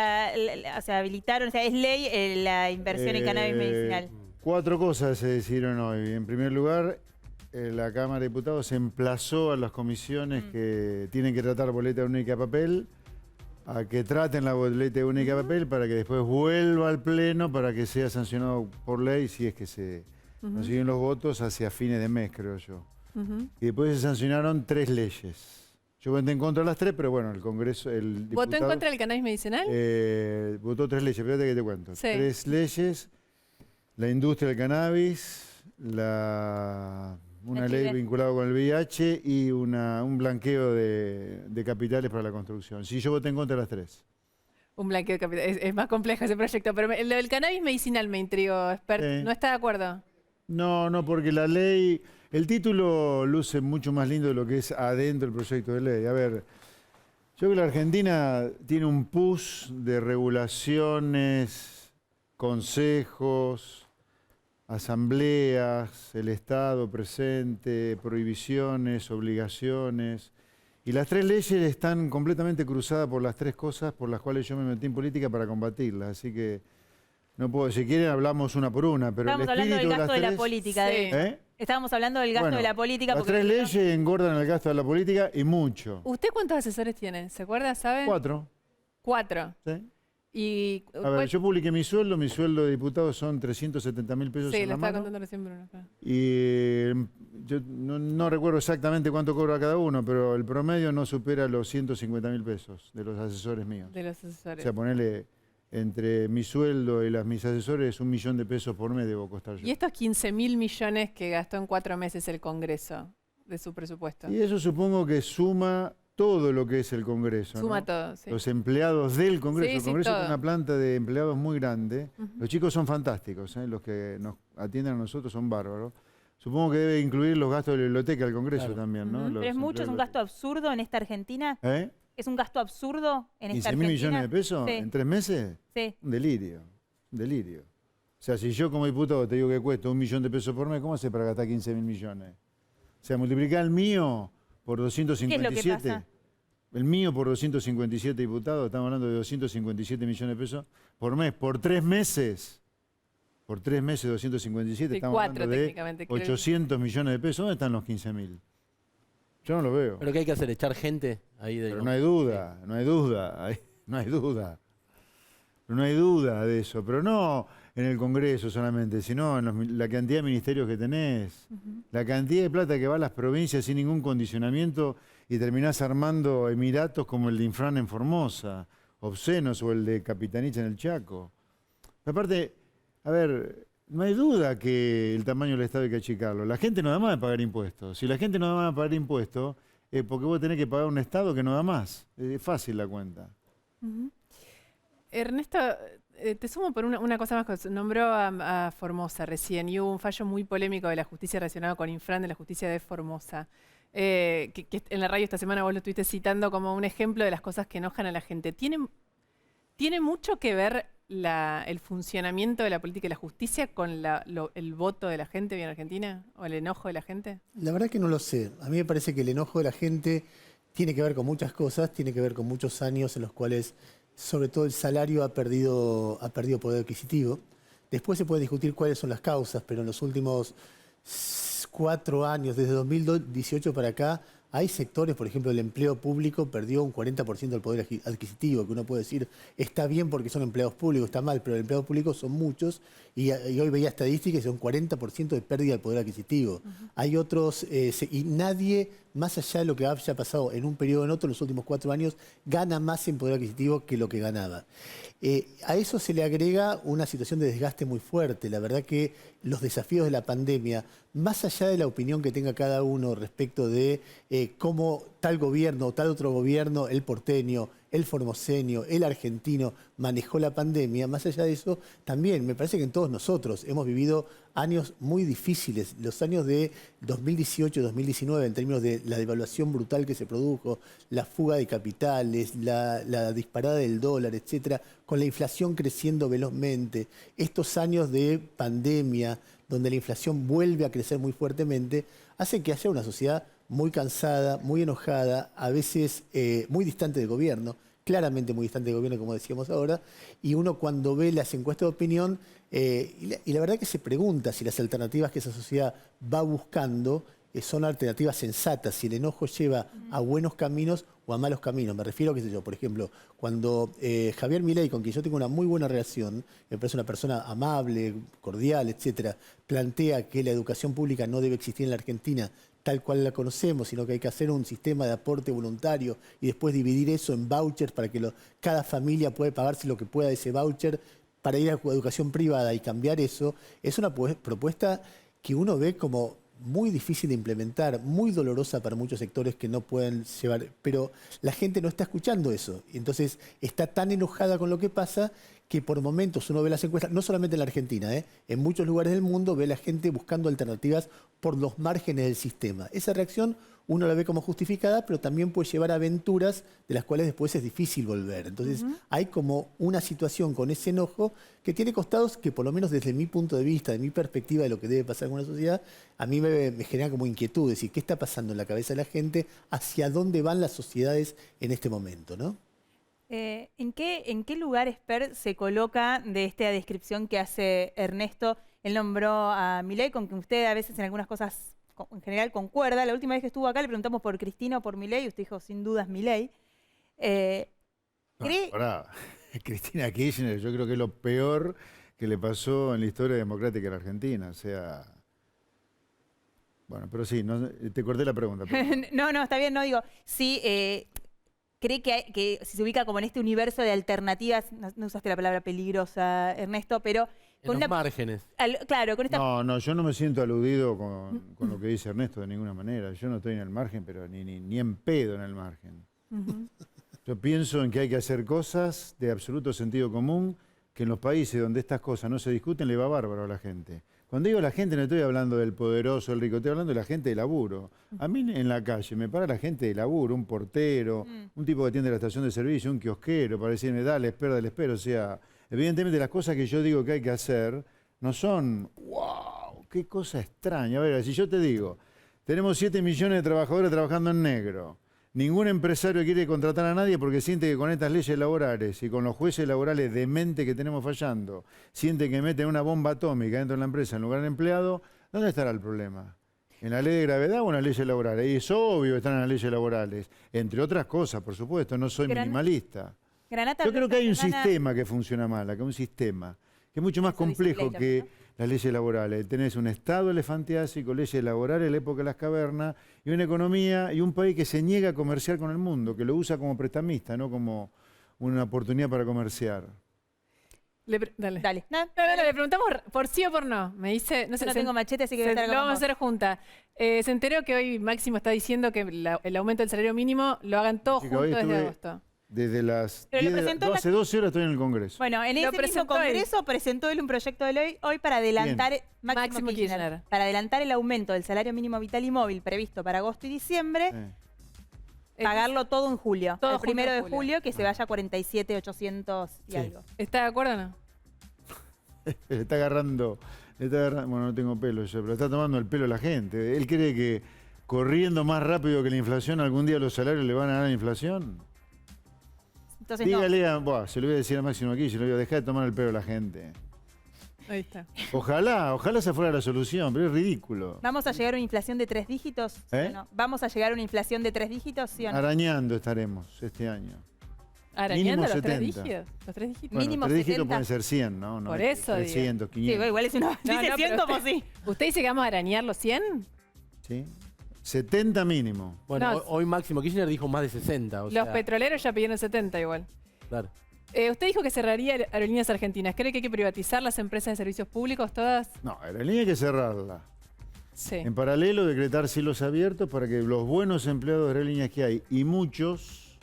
o sea, habilitaron, o sea, es ley la inversión en cannabis medicinal. 4 cosas se decidieron hoy. En primer lugar, la Cámara de Diputados emplazó a las comisiones que tienen que tratar boleta única de papel a que traten la boleta única de papel para que después vuelva al Pleno para que sea sancionado por ley si es que se consiguen los votos hacia fines de mes, creo yo. Y después se sancionaron 3 leyes. Yo voté en contra de las 3, pero bueno, el Congreso... ¿Votó en contra del cannabis medicinal? Votó 3 leyes, espérate que te cuento. Sí. 3 leyes, la industria del cannabis, una ley vinculada con el VIH y un blanqueo de capitales para la construcción. Sí, yo voté en contra de las 3. Un blanqueo de capitales. Es más complejo ese proyecto, pero lo del cannabis medicinal me intrigó, Expert. ¿No está de acuerdo? No, porque la ley... El título luce mucho más lindo de lo que es adentro del proyecto de ley. A ver, yo creo que la Argentina tiene un pus de regulaciones, consejos, asambleas, el Estado presente, prohibiciones, obligaciones. Y las 3 leyes están completamente cruzadas por las 3 cosas por las cuales yo me metí en política para combatirlas. Así que no puedo, si quieren hablamos una por una, pero estábamos hablando del gasto de la política. Estábamos hablando del gasto de la política. Las 3 leyes engordan el gasto de la política y mucho. ¿Usted cuántos asesores tiene? ¿Se acuerda? ¿Sabe? 4. 4. Sí. Y, a ver, yo publiqué mi sueldo de diputado son 370.000 pesos en la mano. Sí, lo estaba contando recién Bruno. Y yo no recuerdo exactamente cuánto cobra cada uno, pero el promedio no supera los 150.000 pesos de los asesores míos. De los asesores. O sea, ponerle entre mi sueldo y mis asesores, 1 millón de pesos por mes debo costar yo. ¿Y estos 15.000 millones que gastó en 4 meses el Congreso de su presupuesto? Y eso supongo que suma todo lo que es el Congreso. Suma ¿no? todo, sí. Los empleados del Congreso. Sí, el Congreso todo. tiene una planta de empleados muy grande. Los chicos son fantásticos, los que nos atienden a nosotros son bárbaros. Supongo que debe incluir los gastos de la biblioteca del Congreso también, ¿no? Pero es mucho, es un gasto absurdo en esta Argentina. ¿Es un gasto absurdo en esta Argentina? 15.000 millones de pesos en 3 meses. Sí. Un delirio. O sea, si yo como diputado te digo que cuesta 1 millón de pesos por mes, ¿cómo hace para gastar 15.000 millones? O sea, multiplicar el mío por 257. ¿Qué es lo que pasa? El mío por 257 diputados, estamos hablando de 257 millones de pesos por mes, por 3 meses. Por 3 meses 257, Sí, estamos 4 hablando de técnicamente, creo. 800 millones de pesos. ¿Dónde están los 15.000? Yo no lo veo. ¿Pero qué hay que hacer? ¿Echar gente ahí de...? Pero no hay duda, no hay duda. No hay duda de eso, pero no en el Congreso solamente, sino en la cantidad de ministerios que tenés, la cantidad de plata que va a las provincias sin ningún condicionamiento y terminás armando emiratos como el de Infran en Formosa, obscenos, o el de Capitanich en el Chaco. Aparte, a ver, no hay duda que el tamaño del Estado hay que achicarlo. La gente no da más de pagar impuestos. Si la gente no da más de pagar impuestos, es porque vos tenés que pagar un Estado que no da más. Es fácil la cuenta. Ernesto, te sumo por una cosa más. Que nombró a Formosa recién y hubo un fallo muy polémico de la justicia relacionado con Infran de la justicia de Formosa. Que en la radio esta semana vos lo estuviste citando como un ejemplo de las cosas que enojan a la gente. ¿Tiene mucho que ver el funcionamiento de la política y la justicia con el voto de la gente en Argentina? ¿O el enojo de la gente? La verdad que no lo sé. A mí me parece que el enojo de la gente tiene que ver con muchas cosas, tiene que ver con muchos años en los cuales, sobre todo el salario ha perdido poder adquisitivo. Después se puede discutir cuáles son las causas, pero en los últimos 4 años, desde 2018 para acá, hay sectores, por ejemplo, el empleo público perdió un 40% del poder adquisitivo, que uno puede decir está bien porque son empleados públicos, está mal, pero el empleo público son muchos y hoy veía estadísticas y son 40% de pérdida del poder adquisitivo. Hay otros, y nadie, más allá de lo que haya pasado en un periodo o en otro, en los últimos 4 años, gana más en poder adquisitivo que lo que ganaba. A eso se le agrega una situación de desgaste muy fuerte. La verdad que los desafíos de la pandemia, más allá de la opinión que tenga cada uno respecto de cómo tal gobierno o tal otro gobierno, el porteño, el formoseño, el argentino, manejó la pandemia, más allá de eso, también me parece que en todos nosotros hemos vivido años muy difíciles, los años de 2018-2019 en términos de la devaluación brutal que se produjo, la fuga de capitales, la disparada del dólar, etcétera, con la inflación creciendo velozmente, estos años de pandemia, donde la inflación vuelve a crecer muy fuertemente, hacen que haya una sociedad muy cansada, muy enojada, a veces muy distante del gobierno, claramente muy distante del gobierno, como decíamos ahora, y uno cuando ve las encuestas de opinión, y la verdad que se pregunta si las alternativas que esa sociedad va buscando son alternativas sensatas, si el enojo lleva a buenos caminos o a malos caminos. Me refiero, qué sé yo, por ejemplo, cuando Javier Milei, con quien yo tengo una muy buena relación, me parece una persona amable, cordial, etcétera, plantea que la educación pública no debe existir en la Argentina tal cual la conocemos, sino que hay que hacer un sistema de aporte voluntario y después dividir eso en vouchers para que cada familia pueda pagarse lo que pueda de ese voucher para ir a educación privada y cambiar eso, es una propuesta que uno ve como muy difícil de implementar, muy dolorosa para muchos sectores que no pueden llevar, pero la gente no está escuchando eso. Y entonces está tan enojada con lo que pasa que por momentos uno ve las encuestas, no solamente en la Argentina, en muchos lugares del mundo ve la gente buscando alternativas por los márgenes del sistema. Esa reacción uno la ve como justificada, pero también puede llevar a aventuras de las cuales después es difícil volver. Entonces hay como una situación con ese enojo que tiene costados que por lo menos desde mi punto de vista, de mi perspectiva de lo que debe pasar en una sociedad, a mí me genera como inquietud, decir, ¿qué está pasando en la cabeza de la gente? ¿Hacia dónde van las sociedades en este momento, no? ¿En qué lugar, Esper, se coloca de esta descripción que hace Ernesto? Él nombró a Milei, con quien usted a veces en algunas cosas en general concuerda. La última vez que estuvo acá le preguntamos por Cristina o por Milei, y usted dijo sin dudas Milei. Cristina Kirchner, yo creo que es lo peor que le pasó en la historia democrática de la Argentina. O sea, bueno, pero sí, no, te corté la pregunta. No, está bien, no digo. Sí, cree que si se ubica como en este universo de alternativas, no usaste la palabra peligrosa, Ernesto, pero con los márgenes. Claro, con esta... No, yo no me siento aludido con lo que dice Ernesto de ninguna manera. Yo no estoy en el margen, pero ni en pedo en el margen. Yo pienso en que hay que hacer cosas de absoluto sentido común, que en los países donde estas cosas no se discuten le va bárbaro a la gente. Cuando digo la gente no estoy hablando del poderoso, el rico, estoy hablando de la gente de laburo. A mí en la calle me para la gente de laburo, un portero, un tipo que atiende la estación de servicio, un kiosquero, para decirme, dale, espera. O sea, evidentemente las cosas que yo digo que hay que hacer no son, wow, qué cosa extraña. A ver, si yo te digo, tenemos 7 millones de trabajadores trabajando en negro. Ningún empresario quiere contratar a nadie porque siente que con estas leyes laborales y con los jueces laborales dementes que tenemos fallando, siente que meten una bomba atómica dentro de la empresa en lugar de empleado, ¿dónde estará el problema? ¿En la ley de gravedad o en las leyes laborales? Y es obvio que están en las leyes laborales, entre otras cosas, por supuesto, no soy minimalista. Granata, Yo creo que hay un Granada. sistema que funciona mal, acá un sistema que es mucho más complejo que las leyes laborales. Tenés un Estado elefantiásico, leyes laborales, la época de las cavernas, y una economía y un país que se niega a comerciar con el mundo, que lo usa como prestamista, no como una oportunidad para comerciar. Dale. No, le preguntamos por sí o por no. Me dice... Yo no tengo machete, así que voy a estar lo con vamos a vos. hacer junta. Se enteró que hoy Máximo está diciendo que el aumento del salario mínimo lo hagan todos Chica, hoy juntos desde estuve agosto. Desde las Pero lo 10 presentó en la- hace 12 horas estoy en el Congreso. Bueno, en ese mismo presentó él. congreso presentó él un proyecto de ley hoy para adelantar Máximo Kirchner. para adelantar el aumento del salario mínimo vital y móvil previsto para agosto y diciembre, pagarlo todo en julio. Todo el junto en 1 de julio. julio, que se vaya a 47.800 y Sí. algo. ¿Está de acuerdo o no? Le está agarrando, bueno, no tengo pelo yo, pero está tomando el pelo a la gente. ¿Él cree que corriendo más rápido que la inflación algún día los salarios le van a dar la inflación? Entonces, Dígale, se lo voy a decir a Máximo aquí, se lo voy a dejar de tomar el pelo a la gente. Ahí está. Ojalá esa fuera la solución, pero es ridículo. ¿Vamos a llegar a una inflación de 3 dígitos? ¿Sí ¿Eh? o no? ¿Vamos a llegar a una inflación de 3 dígitos? ¿Sí o no? Arañando estaremos este año. ¿Arañando Mínimo los 3 70. dígitos? ¿Los 3 dígitos? Bueno, Mínimo 3 dígitos 70. pueden ser 100, ¿no? Por eso, 300, Sí, 500. igual es una... Dice 100 pero como usted- si... ¿Usted dice que vamos a arañar los 100? ¿Sí? 70 mínimo. Bueno, No. hoy Máximo Kirchner dijo más de 60. Los sea, petroleros ya pidieron 70 igual. Claro. Usted dijo que cerraría Aerolíneas Argentinas. ¿Cree que hay que privatizar las empresas de servicios públicos todas? No, la línea hay que cerrarla. Sí. En paralelo, decretar cielos abiertos para que los buenos empleados de aerolíneas que hay, y muchos,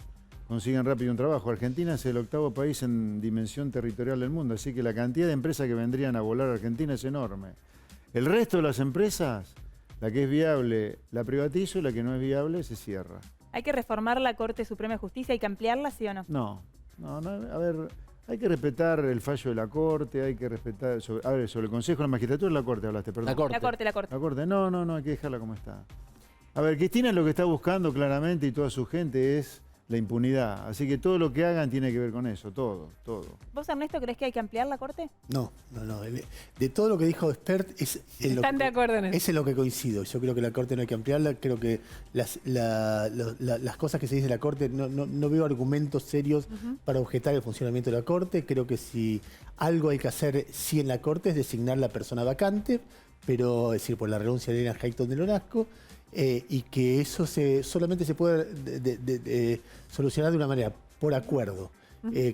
consigan rápido un trabajo. Argentina es el 8º país en dimensión territorial del mundo, así que la cantidad de empresas que vendrían a volar a Argentina es enorme. El resto de las empresas, la que es viable la privatizo y la que no es viable se cierra. ¿Hay que reformar la Corte Suprema de Justicia? ¿Hay que ampliarla, sí o no? No, a ver, hay que respetar el fallo de la Corte, hay que respetar, sobre el Consejo de la Magistratura, la Corte hablaste, perdón. La Corte. La Corte. La Corte, no, hay que dejarla como está. A ver, Cristina lo que está buscando claramente y toda su gente es la impunidad. Así que todo lo que hagan tiene que ver con eso, todo. ¿Vos, Ernesto, crees que hay que ampliar la Corte? No. De todo lo que dijo Expert es en lo Están de acuerdo en eso. Es en lo que coincido. Yo creo que la Corte no hay que ampliarla. Creo que las cosas que se dice de la Corte, no veo argumentos serios para objetar el funcionamiento de la Corte. Creo que si algo hay que hacer sí en la Corte es designar la persona vacante, pero es decir, por la renuncia de Elena Hayton de Lonasco, y que eso solamente se puede solucionar de una manera, por acuerdo.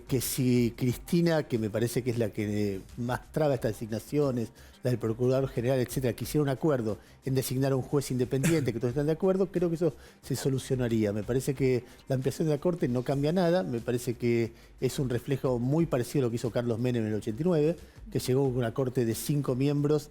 Que si Cristina, que me parece que es la que más traba estas designaciones, la del Procurador General, etcétera, quisiera un acuerdo en designar a un juez independiente, que todos están de acuerdo, creo que eso se solucionaría. Me parece que la ampliación de la Corte no cambia nada, me parece que es un reflejo muy parecido a lo que hizo Carlos Menem en el 89, que llegó con una Corte de 5 miembros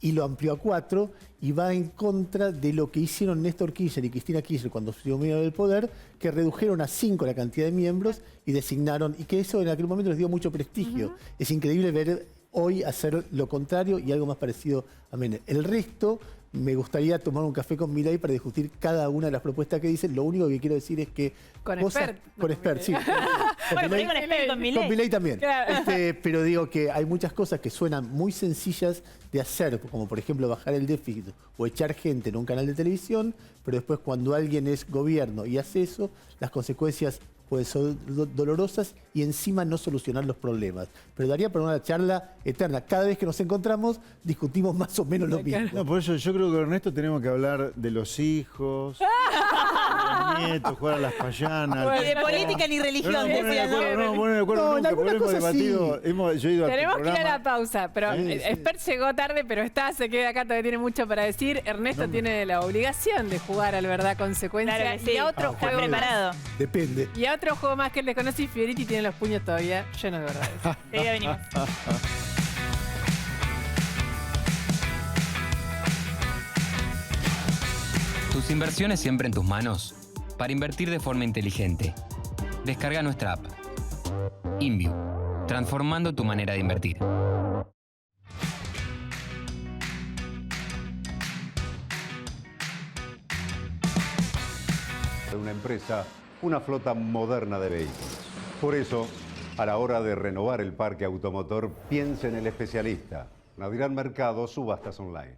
y lo amplió a 4, y va en contra de lo que hicieron Néstor Kirchner y Cristina Kirchner cuando estuvieron del poder, que redujeron a 5 la cantidad de miembros y designaron, y que eso en aquel momento les dio mucho prestigio. Es increíble ver hoy hacer lo contrario y algo más parecido a Menem. El resto, me gustaría tomar un café con Milei para discutir cada una de las propuestas que dicen. Lo único que quiero decir es que... Con Expert. Con Expert, sí. Bueno, por ahí con Expert y con Milei. Con Milei también. Claro. Pero digo que hay muchas cosas que suenan muy sencillas de hacer, como por ejemplo bajar el déficit o echar gente en un canal de televisión, pero después cuando alguien es gobierno y hace eso, las consecuencias pueden ser dolorosas y encima no solucionar los problemas. Pero daría para una charla eterna. Cada vez que nos encontramos discutimos más o menos lo mismo. No, por eso yo creo que, Ernesto, tenemos que hablar de los hijos, de los nietos, jugar a las payanas. Ni de política ni religión, No, decía, ¿no? no poner de acuerdo No, en nunca, algunas porque hemos cosas debatido, yo he ido a tu Tenemos que ir a programa. la pausa, pero Sí, sí. Expert llegó tarde, pero se queda acá, todavía tiene mucho para decir. Ernesto tiene la obligación de jugar al verdad consecuencia. Claro que sí. Y a otro Está juego preparado. Depende. Y a otro juego más que él desconoce, y Fioriti tiene los puños todavía llenos de verdades. Ya venimos. Tus inversiones siempre en tus manos. Para invertir de forma inteligente. Descarga nuestra app. Inviu. Transformando tu manera de invertir. De una empresa, una flota moderna de vehículos. Por eso, a la hora de renovar el parque automotor, piense en el especialista. Nadirán Mercado, subastas online.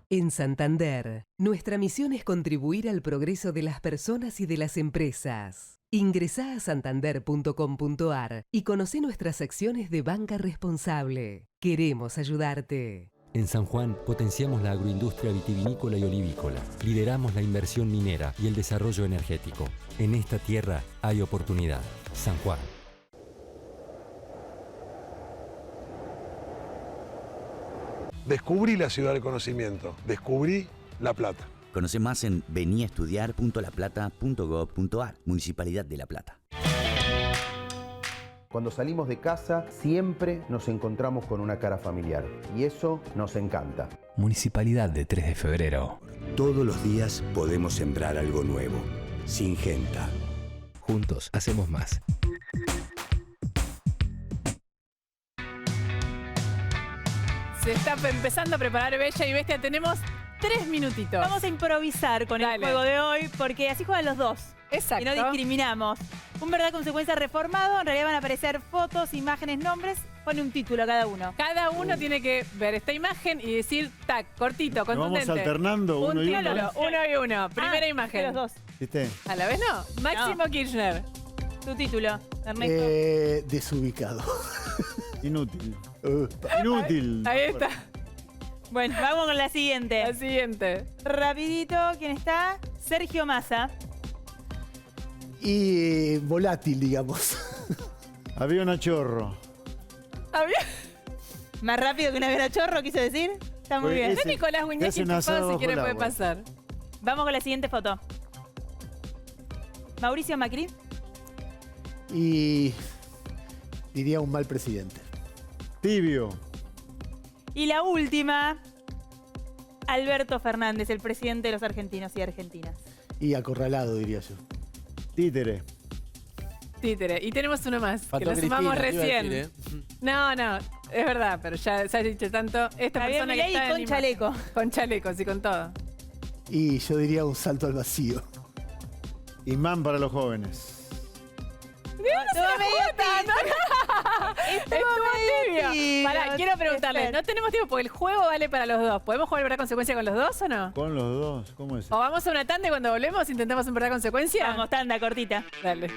En Santander, nuestra misión es contribuir al progreso de las personas y de las empresas. Ingresá a santander.com.ar y conoce nuestras acciones de banca responsable. Queremos ayudarte. En San Juan potenciamos la agroindustria vitivinícola y olivícola. Lideramos la inversión minera y el desarrollo energético. En esta tierra hay oportunidad. San Juan. Descubrí la ciudad del conocimiento. Descubrí La Plata. Conoce más en veniaestudiar.laplata.gov.ar, Municipalidad de La Plata. Cuando salimos de casa siempre nos encontramos con una cara familiar y eso nos encanta. Municipalidad de 3 de Febrero. Todos los días podemos sembrar algo nuevo. Singenta. Juntos hacemos más. Se está empezando a preparar Bella y Bestia. Tenemos 3 minutitos. Vamos a improvisar con el juego de hoy porque así juegan los dos. Exacto. Y no discriminamos. Un verdad consecuencia reformado. En realidad van a aparecer fotos, imágenes, nombres. Pone un título a cada uno. Cada uno tiene que ver esta imagen y decir, tac, cortito, contundente. Vamos alternando uno y uno. Uno y uno. Primera imagen. Los dos. ¿Viste? ¿A la vez no? Máximo Kirchner. Tu título, Ernesto. Desubicado. Inútil. Inútil. Ahí está. Bueno, vamos con la siguiente. La siguiente. Rapidito, ¿quién está? Sergio Massa. Y volátil, digamos. Avión a chorro. Más rápido que un avión a chorro, quiso decir. Está muy bien. Ese, Nicolás Guiñaki, si quiere puede pasar. Vamos con la siguiente foto. Mauricio Macri. Y diría un mal presidente. Tibio. Y la última, Alberto Fernández, el presidente de los argentinos y argentinas. Y acorralado, diría yo. Títere. Títere. Y tenemos uno más, Faltó que lo sumamos Cristina, recién. iba a decir, No, es verdad, pero ya se ha dicho tanto. Esta Javier persona que Milei está con chaleco. Con chalecos y con todo. Y yo diría un salto al vacío. Imán para los jóvenes. Estuvo tibio. Pará, quiero preguntarle, no tenemos tiempo porque el juego vale para los dos. ¿Podemos jugar verdad consecuencia con los dos o no? Con los dos, ¿cómo es? ¿O vamos a una tanda y cuando volvemos intentamos en verdad consecuencia? Vamos, tanda cortita. Dale.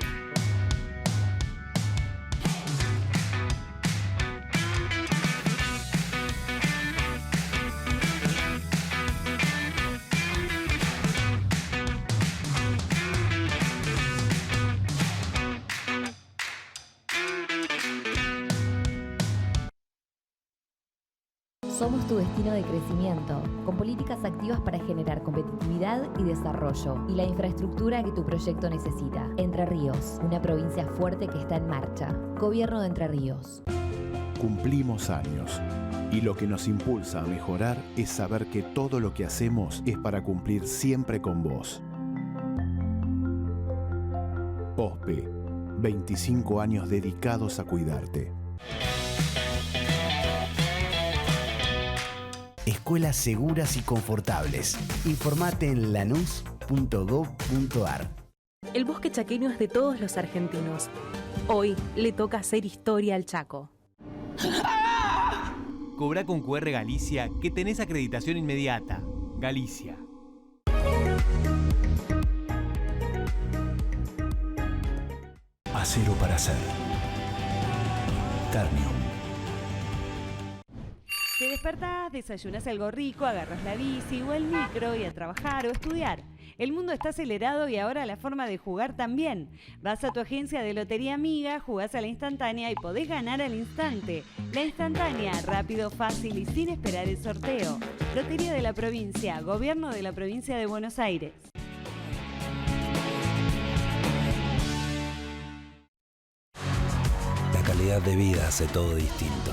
Somos tu destino de crecimiento, con políticas activas para generar competitividad y desarrollo y la infraestructura que tu proyecto necesita. Entre Ríos, una provincia fuerte que está en marcha. Gobierno de Entre Ríos. Cumplimos años y lo que nos impulsa a mejorar es saber que todo lo que hacemos es para cumplir siempre con vos. OSPE, 25 años dedicados a cuidarte. Escuelas seguras y confortables. Informate en lanús.gov.ar. El bosque chaqueño es de todos los argentinos. Hoy le toca hacer historia al Chaco. Cobra con QR Galicia que tenés acreditación inmediata. Galicia. Acero para hacer. Ternium. Te despertás, desayunás algo rico, agarras la bici o el micro y a trabajar o estudiar. El mundo está acelerado y ahora la forma de jugar también. Vas a tu agencia de Lotería Amiga, jugás a la instantánea y podés ganar al instante. La instantánea, rápido, fácil y sin esperar el sorteo. Lotería de la Provincia, Gobierno de la Provincia de Buenos Aires. La calidad de vida hace todo distinto.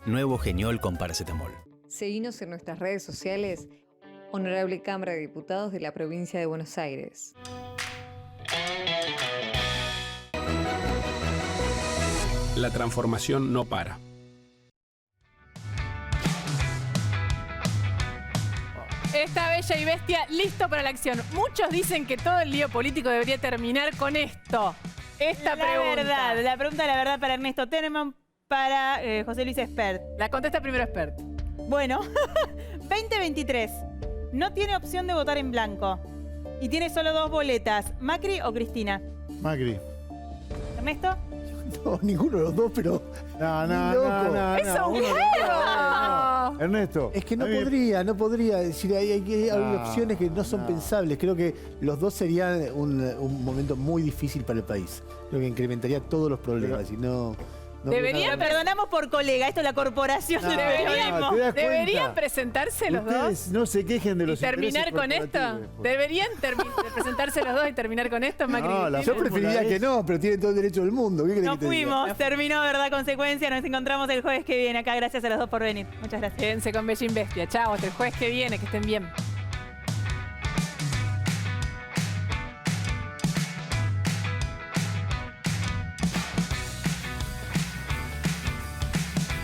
Nuevo Geniol con paracetamol. Seguinos en nuestras redes sociales. Honorable Cámara de Diputados de la Provincia de Buenos Aires. La transformación no para. Esta Bella y Bestia, listo para la acción. Muchos dicen que todo el lío político debería terminar con esto. Esta pregunta. La pregunta de la verdad para Ernesto Tenenbaum, para José Luis Espert. La contesta primero Espert. Bueno, 2023. No tiene opción de votar en blanco. Y tiene solo 2 boletas. ¿Macri o Cristina? Macri. ¿Ernesto? No, ninguno de los dos, pero... No. ¡Es un juego! Ernesto. Es que no podría. Es decir, hay opciones que no son pensables. Creo que los dos serían un momento muy difícil para el país. Creo que incrementaría todos los problemas. Y no Deberían, perdonamos por colega, esto es la corporación del periodismo. ¿Deberían presentarse los dos? No se quejen de los ¿Y terminar con esto? ¿Deberían presentarse los dos y terminar con esto, Macri? No, yo preferiría que no, pero tienen todo el derecho del mundo. ¿Qué Nos fuimos, terminó Verdad Consecuencia. Nos encontramos el jueves que viene acá. Gracias a los dos por venir. Muchas gracias. Quédense con Bella Investia. Chao, hasta el jueves que viene, que estén bien.